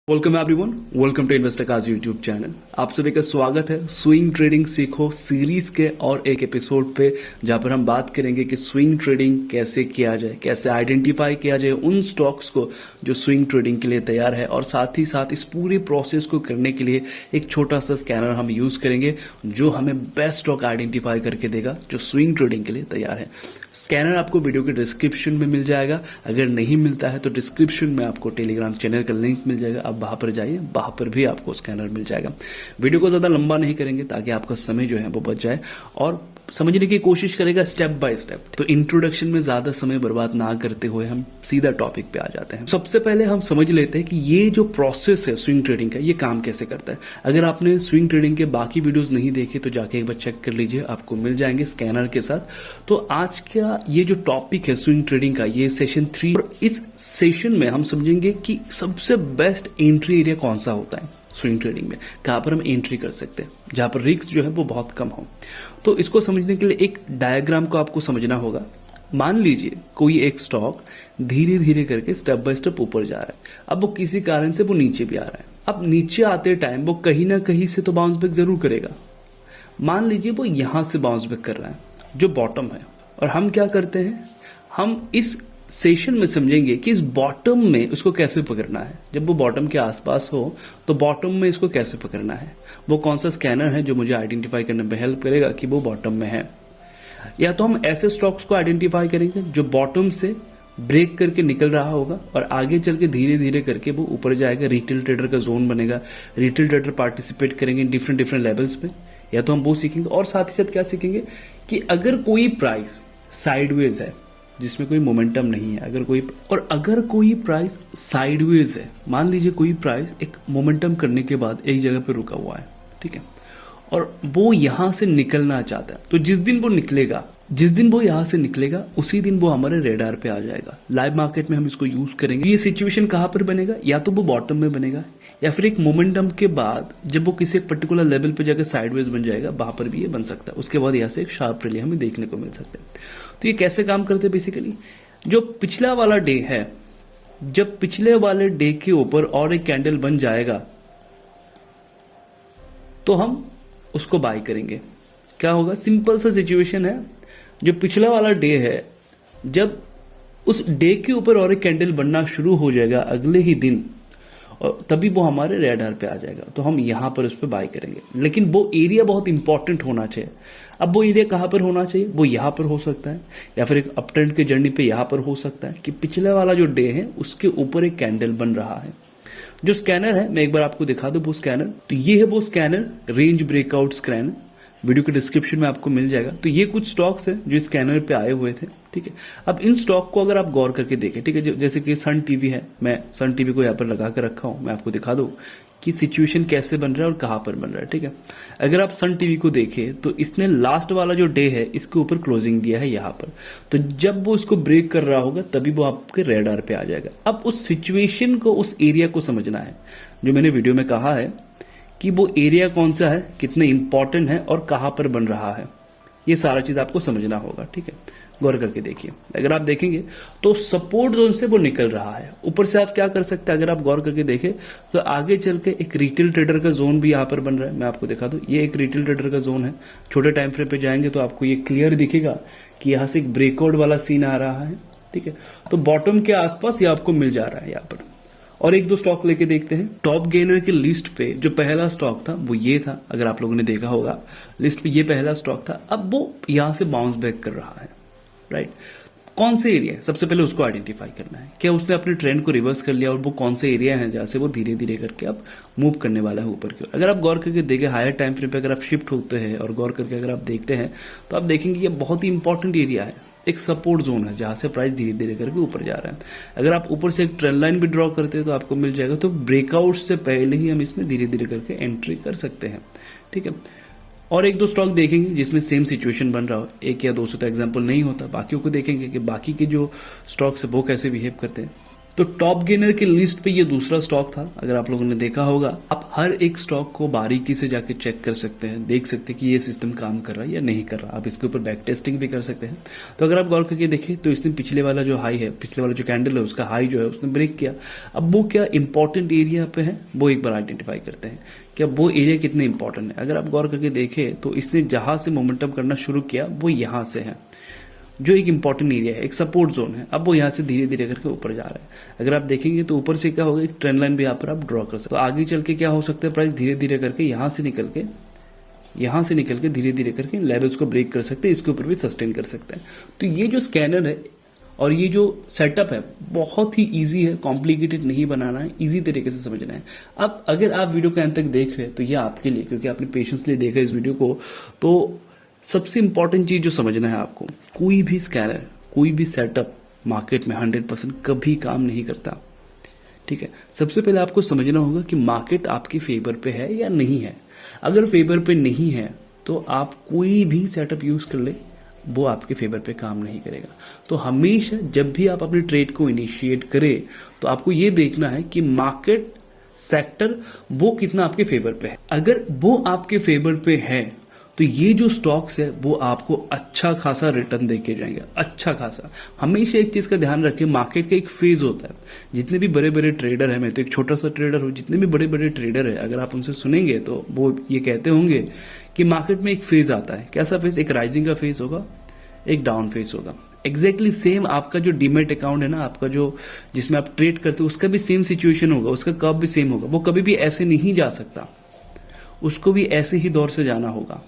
Welcome everyone, welcome to Investkaj YouTube channel. आप सभी का स्वागत है स्विंग ट्रेडिंग सीखो सीरीज के और एक एपिसोड पे, जहां पर हम बात करेंगे कि स्विंग ट्रेडिंग कैसे किया जाए, कैसे आइडेंटिफाई किया जाए उन स्टॉक्स को जो स्विंग ट्रेडिंग के लिए तैयार है, और साथ ही साथ इस पूरे प्रोसेस को करने के लिए एक छोटा सा स्कैनर हम यूज करेंगे जो हमें बेस्ट स्टॉक आइडेंटिफाई करके देगा जो स्विंग ट्रेडिंग के लिए तैयार है। स्कैनर आपको वीडियो के डिस्क्रिप्शन में मिल जाएगा। अगर नहीं मिलता है तो डिस्क्रिप्शन में आपको टेलीग्राम चैनल का लिंक मिल जाएगा, आप वहां पर जाइए, वहां पर भी आपको स्कैनर मिल जाएगा। वीडियो को ज्यादा लंबा नहीं करेंगे ताकि आपका समय जो है वो बच जाए और समझने की कोशिश करेगा स्टेप बाय स्टेप। तो इंट्रोडक्शन में ज्यादा समय बर्बाद ना करते हुए हम सीधा टॉपिक पे आ जाते हैं। सबसे पहले हम समझ लेते हैं कि ये जो प्रोसेस है स्विंग ट्रेडिंग का, ये काम कैसे करता है। अगर आपने स्विंग ट्रेडिंग के बाकी वीडियोस नहीं देखे तो जाके एक बार चेक कर लीजिए, आपको मिल जाएंगे स्कैनर के साथ। तो आज का ये जो टॉपिक है स्विंग ट्रेडिंग का, ये सेशन 3, और इस सेशन में हम समझेंगे कि सबसे बेस्ट एंट्री एरिया कौन सा होता है स्विंग ट्रेडिंग में, कहां पर हम एंट्री कर सकते हैं, जहां पर रिस्क जो है वो बहुत कम हो। तो इसको समझने के लिए एक डायग्राम को आपको समझना होगा। मान लीजिए कोई एक स्टॉक धीरे धीरे करके स्टेप बाय स्टेप ऊपर जा रहा है, अब वो किसी कारण से वो नीचे भी आ रहा है। अब नीचे आते टाइम वो कहीं ना कहीं से तो बाउंस बैक जरूर करेगा। मान लीजिए वो यहां से बाउंस बैक कर रहा है जो बॉटम है, और हम क्या करते हैं, हम इस सेशन में समझेंगे कि इस बॉटम में उसको कैसे पकड़ना है। जब वो बॉटम के आसपास हो तो बॉटम में इसको कैसे पकड़ना है, वो कौन सा स्कैनर है जो मुझे आइडेंटिफाई करने में हेल्प करेगा कि वो बॉटम में है। या तो हम ऐसे स्टॉक्स को आइडेंटिफाई करेंगे जो बॉटम से ब्रेक करके निकल रहा होगा और आगे चल के धीरे धीरे करके वो ऊपर जाएगा, रिटेल ट्रेडर का जोन बनेगा, रिटेल ट्रेडर पार्टिसिपेट करेंगे डिफरेंट डिफरेंट लेवल्स पे। या तो हम वो सीखेंगे, और साथ ही साथ क्या सीखेंगे कि अगर कोई प्राइस साइडवेज है जिसमें कोई मोमेंटम नहीं है, अगर कोई प्राइस साइडवेज है, मान लीजिए कोई प्राइस एक मोमेंटम करने के बाद एक जगह पे रुका हुआ है, ठीक है, और वो यहां से निकलना चाहता है, तो जिस दिन वो यहां से निकलेगा उसी दिन वो हमारे रेडार पे आ जाएगा। लाइव मार्केट में हम इसको यूज करेंगे। ये सिचुएशन कहां पर बनेगा, या तो वो बॉटम में बनेगा, या फिर एक मोमेंटम के बाद जब वो किसी एक पर्टिकुलर लेवल पे जाकर साइडवेज बन जाएगा, वहां पर भी ये बन सकता है। उसके बाद यहां से एक शार्प रैली हमें देखने को मिल सकता है। तो ये कैसे काम करते हैं, बेसिकली जो पिछला वाला डे है, जब पिछले वाले डे के ऊपर और एक कैंडल बन जाएगा तो हम उसको बाय करेंगे। क्या होगा, सिंपल सा सिचुएशन है, जो पिछला वाला डे है, जब उस डे के ऊपर और एक कैंडल बनना शुरू हो जाएगा अगले ही दिन, और तभी वो हमारे रेडार पे आ जाएगा, तो हम यहां पर उस पर बाय करेंगे। लेकिन वो एरिया बहुत इंपॉर्टेंट होना चाहिए। अब वो एरिया कहां पर होना चाहिए, वो यहां पर हो सकता है, या फिर एक अप ट्रेंड के जर्नी पे यहां पर हो सकता है कि पिछले वाला जो डे है उसके ऊपर एक कैंडल बन रहा है। जो स्कैनर है, मैं एक बार आपको दिखा दूं वो स्कैनर, तो ये है वो scanner, range breakout scanner, video के डिस्क्रिप्शन में आपको मिल जाएगा। तो ये कुछ स्टॉक्स है जो स्कैनर पे आए हुए थे, ठीक है। अब इन स्टॉक को अगर आप गौर करके देखें, ठीक है, जैसे कि सन टीवी है, मैं सन टीवी को यहाँ पर लगा कर रखा हूं, मैं आपको दिखा दूं कि सिचुएशन कैसे बन रहा है और कहां पर बन रहा है, ठीक है। अगर आप सन टीवी को देखें तो इसने लास्ट वाला जो डे है इसके ऊपर क्लोजिंग दिया है यहां पर, तो जब वो इसको ब्रेक कर रहा होगा तभी वो आपके रेडार पे आ जाएगा। अब उस सिचुएशन को, उस एरिया को समझना है, जो मैंने वीडियो में कहा है कि वो एरिया कौन सा है, कितने इंपॉर्टेंट है और कहां पर बन रहा है, ये सारा चीज आपको समझना होगा, ठीक है। गौर करके देखिए, अगर आप देखेंगे तो सपोर्ट जोन से वो निकल रहा है। ऊपर से आप क्या कर सकते हैं, अगर आप गौर करके देखें तो आगे चल के एक रिटेल ट्रेडर का जोन भी यहाँ पर बन रहा है। मैं आपको दिखा दूं, ये एक रिटेल ट्रेडर का जोन है। छोटे टाइम फ्रेम पे जाएंगे तो आपको ये क्लियर दिखेगा कि यहाँ से एक ब्रेकआउट वाला सीन आ रहा है, ठीक है। तो बॉटम के आसपास ये आपको मिल जा रहा है यहाँ पर। और एक दो स्टॉक लेके देखते हैं। टॉप गेनर की लिस्ट पे जो पहला स्टॉक था वो ये था, अगर आप लोगों ने देखा होगा लिस्ट पे ये पहला स्टॉक था। अब वो यहां से बाउंस बैक कर रहा है, राइट। कौन से एरिया है, सबसे पहले उसको आइडेंटिफाई करना है। क्या उसने अपने ट्रेंड को रिवर्स कर लिया, और वो कौन से एरिया है जहां से वो धीरे धीरे करके अब मूव करने वाला है ऊपर की ओर। अगर आप गौर करके देखें हायर टाइम फ्रेम पे, अगर आप शिफ्ट होते हैं और गौर करके अगर आप देखते हैं तो आप देखेंगे ये बहुत ही इंपॉर्टेंट एरिया है, एक सपोर्ट जोन है जहां से प्राइस धीरे धीरे करके ऊपर जा रहा है। अगर आप ऊपर से एक ट्रेंड लाइन भी ड्रॉ करते हैं तो आपको मिल जाएगा। तो ब्रेकआउट से पहले ही हम इसमें धीरे धीरे करके एंट्री कर सकते हैं, ठीक है। और एक दो स्टॉक देखेंगे जिसमें सेम सिचुएशन बन रहा हो, एक या दो से तो एग्जांपल नहीं होता, बाकियों को देखेंगे कि बाकी के जो स्टॉक्स है वो कैसे बिहेव करते हैं। तो टॉप गेनर की लिस्ट पे ये दूसरा स्टॉक था। अगर आप लोगों ने देखा होगा, आप हर एक स्टॉक को बारीकी से जाके चेक कर सकते हैं, देख सकते हैं कि ये सिस्टम काम कर रहा है या नहीं कर रहा। आप इसके ऊपर बैक टेस्टिंग भी कर सकते हैं। तो अगर आप गौर करके देखें तो इसने पिछले वाला जो हाई है, पिछले वाला जो कैंडल है, उसका हाई जो है उसने ब्रेक किया। अब वो क्या इंपॉर्टेंट एरिया पे है वो एक बार आइडेंटिफाई करते हैं कि अब वो एरिया कितने इंपॉर्टेंट है। अगर आप गौर करके देखें तो इसने जहां से मोमेंटम करना शुरू किया वो यहां से है, जो एक इंपॉर्टेंट एरिया है, एक सपोर्ट जोन है। अब वो यहाँ से धीरे धीरे करके ऊपर जा रहा है। अगर आप देखेंगे तो ऊपर से क्या होगा, एक ट्रेंड लाइन भी यहाँ पर आप ड्रॉ कर सकते हैं। तो आगे चल के क्या हो सकता है, प्राइस धीरे धीरे करके यहाँ से निकल के धीरे धीरे करके लेवल्स को ब्रेक कर सकते हैं, इसके ऊपर भी सस्टेन कर सकते हैं। तो ये जो स्कैनर है और ये जो सेटअप है बहुत ही इजी है, कॉम्प्लिकेटेड नहीं बनाना है, इजी तरीके से समझना है। अब अगर आप वीडियो के अंत तक देख रहे हैं तो ये आपके लिए, क्योंकि आपने पेशेंसली देखा इस वीडियो को, तो सबसे इंपॉर्टेंट चीज जो समझना है आपको, कोई भी स्कैनर, कोई भी सेटअप मार्केट में 100% कभी काम नहीं करता। ठीक है, सबसे पहले आपको समझना होगा कि मार्केट आपके फेवर पे है या नहीं है। अगर फेवर पे नहीं है तो आप कोई भी सेटअप यूज कर ले, वो आपके फेवर पे काम नहीं करेगा। तो हमेशा जब भी आप अपने ट्रेड को इनिशिएट करें तो आपको ये देखना है कि मार्केट सेक्टर वो कितना आपके फेवर पे है। अगर वो आपके फेवर पे है तो ये जो स्टॉक्स है वो आपको अच्छा खासा रिटर्न देके जाएंगे, अच्छा खासा। हमेशा एक चीज का ध्यान रखें, मार्केट का एक फेज होता है। जितने भी बड़े बड़े ट्रेडर हैं, मैं तो एक छोटा सा ट्रेडर हूं, जितने भी बड़े बड़े ट्रेडर है अगर आप उनसे सुनेंगे तो वो ये कहते होंगे कि मार्केट में एक फेज आता है। कैसा फेज? एक राइजिंग का फेज होगा, एक डाउन फेज होगा। एग्जैक्टली सेम आपका जो डीमेट अकाउंट है ना, आपका जो जिसमें आप ट्रेड करते हो, उसका भी सेम सिचुएशन होगा, उसका कर्व भी सेम होगा। वो कभी भी ऐसे नहीं जा सकता, उसको भी ऐसे ही दौर से जाना होगा।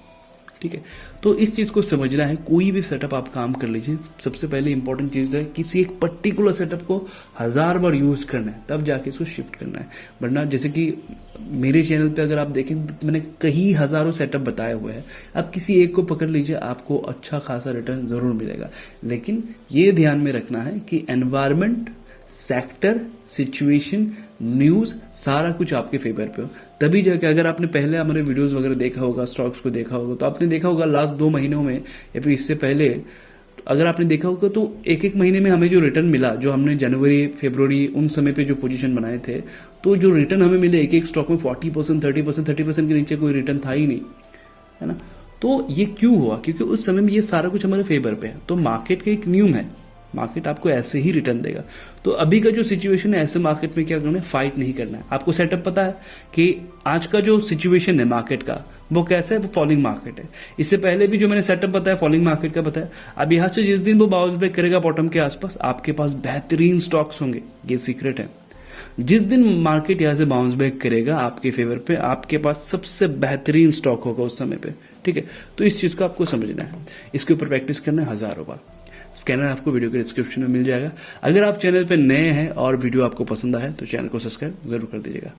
ठीक है, तो इस चीज को समझना है। कोई भी सेटअप आप काम कर लीजिए, सबसे पहले इंपॉर्टेंट चीज है किसी एक पर्टिकुलर सेटअप को 1000 बार यूज करना है, तब जाके इसको शिफ्ट करना है। वरना जैसे कि मेरे चैनल पे अगर आप देखें तो मैंने कई हजारों सेटअप बताए हुए हैं। आप किसी एक को पकड़ लीजिए, आपको अच्छा खासा रिटर्न जरूर मिलेगा। लेकिन ये ध्यान में रखना है कि एनवायरमेंट, सेक्टर, सिचुएशन, न्यूज सारा कुछ आपके फेवर पे हो, तभी जाके। अगर आपने पहले हमारे वीडियोस वगैरह देखा होगा, स्टॉक्स को देखा होगा, तो आपने देखा होगा लास्ट 2 महीनों में या फिर इससे पहले अगर आपने देखा होगा तो एक महीने में हमें जो रिटर्न मिला, जो हमने जनवरी फरवरी उन समय पे जो पोजीशन बनाए थे, तो जो रिटर्न हमें मिले एक स्टॉक में 40%, 30% के नीचे कोई रिटर्न था ही नहीं, है ना। तो ये क्यों हुआ? क्योंकि उस समय में ये सारा कुछ हमारे फेवर पे है। तो मार्केट का एक नियम है, मार्केट आपको ऐसे ही रिटर्न देगा। तो अभी का जो सिचुएशन है, ऐसे मार्केट में क्या करना है, फाइट नहीं करना है। आपको सेटअप पता है कि आज का जो सिचुएशन है मार्केट का वो कैसा है, वो फॉलिंग मार्केट है। इससे पहले भी जो मैंने सेटअप बताया फॉलिंग मार्केट का बताया। अब यहाँ से जिस दिन वो बाउंस बैक करेगा बॉटम के आसपास, आपके पास बेहतरीन स्टॉक्स होंगे, ये सीक्रेट है। जिस दिन मार्केट यहाँ से बाउंस बैक करेगा आपके फेवर पे, आपके पास सबसे बेहतरीन स्टॉक होगा उस समय पे। ठीक है, तो इस चीज को आपको समझना है, इसके ऊपर प्रैक्टिस करना है 1000 बार। स्कैनर आपको वीडियो के डिस्क्रिप्शन में मिल जाएगा। अगर आप चैनल पे नए हैं और वीडियो आपको पसंद आए तो चैनल को सब्सक्राइब जरूर कर दीजिएगा।